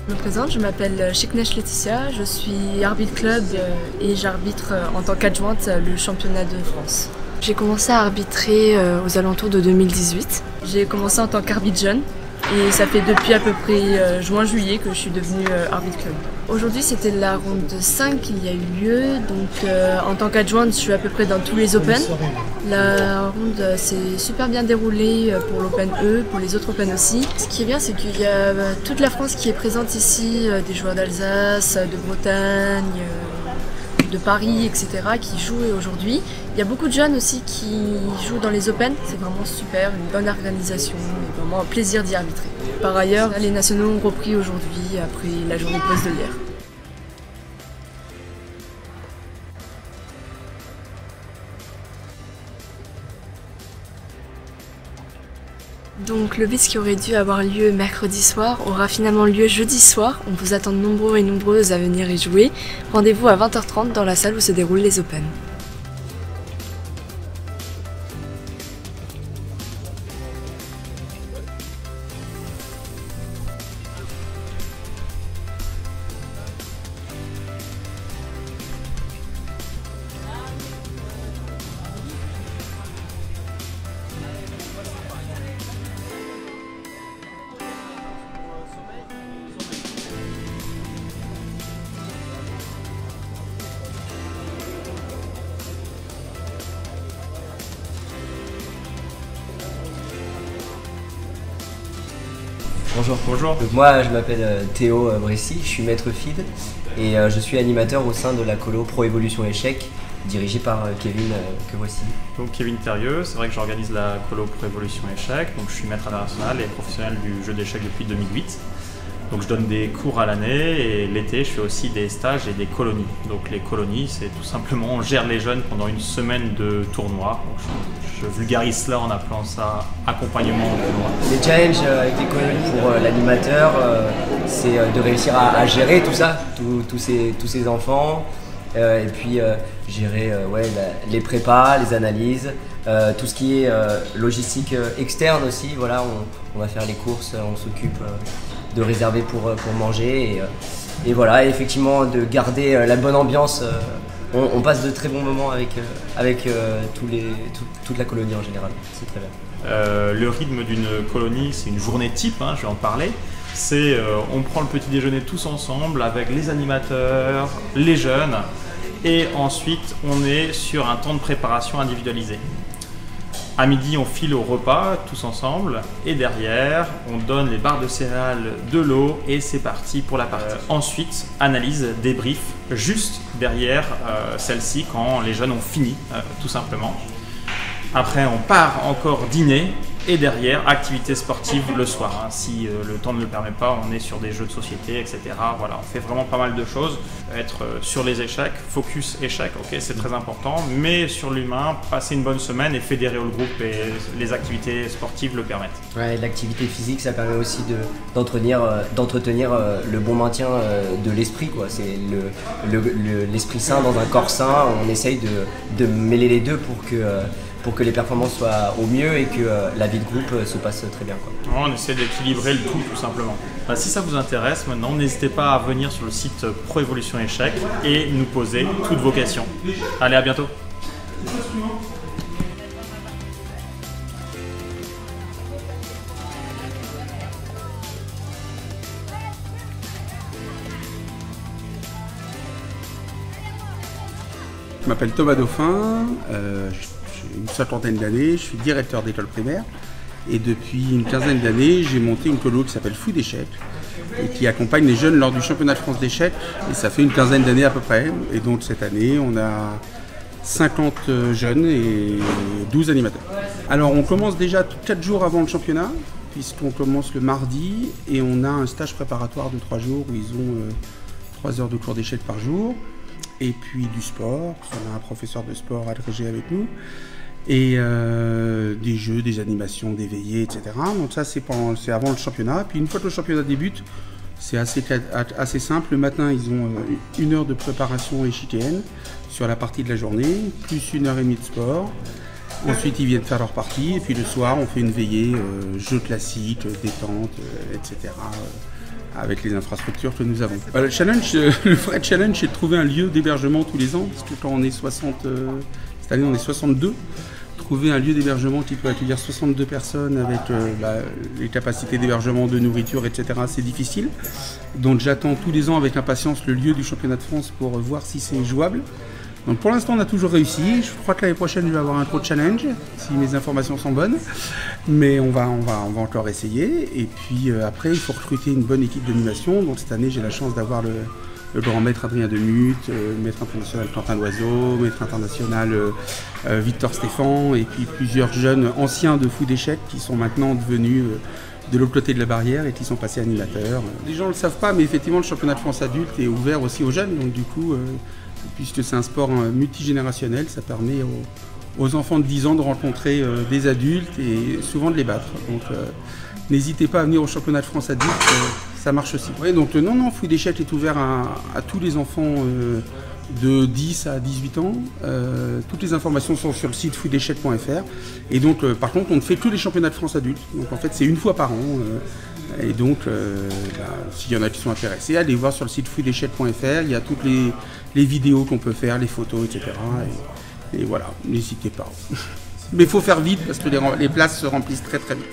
Je me présente, je m'appelle Chiknesh Laetitia, je suis arbitre club et j'arbitre en tant qu'adjointe le championnat de France. J'ai commencé à arbitrer aux alentours de 2018. J'ai commencé en tant qu'arbitre jeune et ça fait depuis à peu près juin-juillet que je suis devenue arbitre club. Aujourd'hui c'était la ronde 5 qu'il y a eu lieu, donc en tant qu'adjointe je suis à peu près dans tous les Open. La ronde s'est super bien déroulée pour l'Open E, pour les autres Open aussi. Ce qui est bien c'est qu'il y a toute la France qui est présente ici, des joueurs d'Alsace, de Bretagne, de Paris, etc. qui jouent aujourd'hui. Il y a beaucoup de jeunes aussi qui jouent dans les Open, c'est vraiment super, une bonne organisation, et vraiment un plaisir d'y arbitrer. Par ailleurs, les nationaux ont repris aujourd'hui après la journée de pause de hier. Donc le BIS qui aurait dû avoir lieu mercredi soir aura finalement lieu jeudi soir. On vous attend nombreux et nombreuses à venir y jouer. Rendez-vous à 20h30 dans la salle où se déroulent les Open. Bonjour. Bonjour. Donc moi je m'appelle Théo Bressy, je suis maître FIDE et je suis animateur au sein de la colo Pro Évolution Échec dirigée par Kevin que voici. Donc Kevin Thérieux, c'est vrai que j'organise la colo Pro Évolution Échec, donc je suis maître international et professionnel du jeu d'échecs depuis 2008. Donc je donne des cours à l'année et l'été je fais aussi des stages et des colonies. Donc les colonies c'est tout simplement on gère les jeunes pendant une semaine de tournoi. Donc je vulgarise cela en appelant ça accompagnement au tournoi. Les challenges avec les colonies pour l'animateur c'est de réussir à gérer tout ça, tous ces enfants et puis gérer les prépas, les analyses, tout ce qui est logistique externe aussi. Voilà, on va faire les courses, on s'occupe de réserver pour manger et voilà, et effectivement de garder la bonne ambiance. On passe de très bons moments avec toute la colonie en général, c'est très bien. Le rythme d'une colonie, c'est une journée type, je vais en parler. C'est on prend le petit déjeuner tous ensemble avec les animateurs, les jeunes et ensuite on est sur un temps de préparation individualisé. À midi, on file au repas tous ensemble et derrière, on donne les barres de céréales, de l'eau et c'est parti pour la partie. Ensuite, analyse, débrief, juste derrière celle-ci quand les jeunes ont fini, tout simplement. Après, on part encore dîner et derrière, activité sportive le soir. Si le temps ne le permet pas, on est sur des jeux de société, etc. Voilà, on fait vraiment pas mal de choses. Être sur les échecs, focus échec, ok, c'est très important, mais sur l'humain, passer une bonne semaine et fédérer le groupe et les activités sportives le permettent. Ouais, l'activité physique, ça permet aussi d'entretenir le bon maintien de l'esprit, quoi. C'est l'esprit sain dans un corps sain. On essaye de mêler les deux pour que les performances soient au mieux et que la vie de groupe se passe très bien, quoi. On essaie d'équilibrer le tout simplement. Si ça vous intéresse maintenant, n'hésitez pas à venir sur le site Pro Évolution Échec et nous poser toutes vos questions. Allez, à bientôt. Je m'appelle Thomas Dauphin, j'ai une cinquantaine d'années, je suis directeur d'école primaire et depuis une quinzaine d'années j'ai monté une colo qui s'appelle Fou d'échecs et qui accompagne les jeunes lors du championnat de France d'échecs et ça fait une quinzaine d'années à peu près et donc cette année on a 50 jeunes et 12 animateurs. Alors on commence déjà 4 jours avant le championnat puisqu'on commence le mardi et on a un stage préparatoire de 3 jours où ils ont 3 heures de cours d'échecs par jour. Et puis du sport, on a un professeur de sport agrégé avec nous, et des jeux, des animations, des veillées, etc. Donc ça c'est avant le championnat. Puis une fois que le championnat débute, c'est assez simple. Le matin, ils ont 1 heure de préparation échiquienne sur la partie de la journée, plus 1h30 de sport. Ensuite, ils viennent faire leur partie, et puis le soir, on fait une veillée, jeux classiques, détente, etc. avec les infrastructures que nous avons. Le challenge, le vrai challenge, c'est de trouver un lieu d'hébergement tous les ans, parce que quand on est 60, cette année on est 62, trouver un lieu d'hébergement qui peut accueillir 62 personnes avec les capacités d'hébergement, de nourriture, etc., c'est difficile. Donc j'attends tous les ans avec impatience le lieu du championnat de France pour voir si c'est jouable. Donc pour l'instant on a toujours réussi, je crois que l'année prochaine je vais avoir un gros challenge, si mes informations sont bonnes, mais on va encore essayer. Et puis après il faut recruter une bonne équipe d'animation, donc cette année j'ai la chance d'avoir le grand maître Adrien Demuth, maître international Quentin Loiseau, maître international Victor Stéphan, et puis plusieurs jeunes anciens de fou d'échecs qui sont maintenant devenus de l'autre côté de la barrière et qui sont passés animateurs. Les gens ne le savent pas, mais effectivement le championnat de France adulte est ouvert aussi aux jeunes, donc du coup, puisque c'est un sport multigénérationnel, ça permet aux enfants de 10 ans de rencontrer des adultes et souvent de les battre. Donc n'hésitez pas à venir au championnat de France adulte, ça marche aussi. Ouais, donc non, Fouille d'échecs est ouvert à tous les enfants de 10 à 18 ans. Toutes les informations sont sur le site fouilledéchecs.fr. Et donc par contre on ne fait que les championnats de France adultes. Donc en fait c'est une fois par an. Et donc s'il y en a qui sont intéressés, allez voir sur le site fouilledéchecs.fr. Il y a toutes les vidéos qu'on peut faire, les photos, etc. Et voilà, n'hésitez pas. Mais il faut faire vite parce que les places se remplissent très très vite.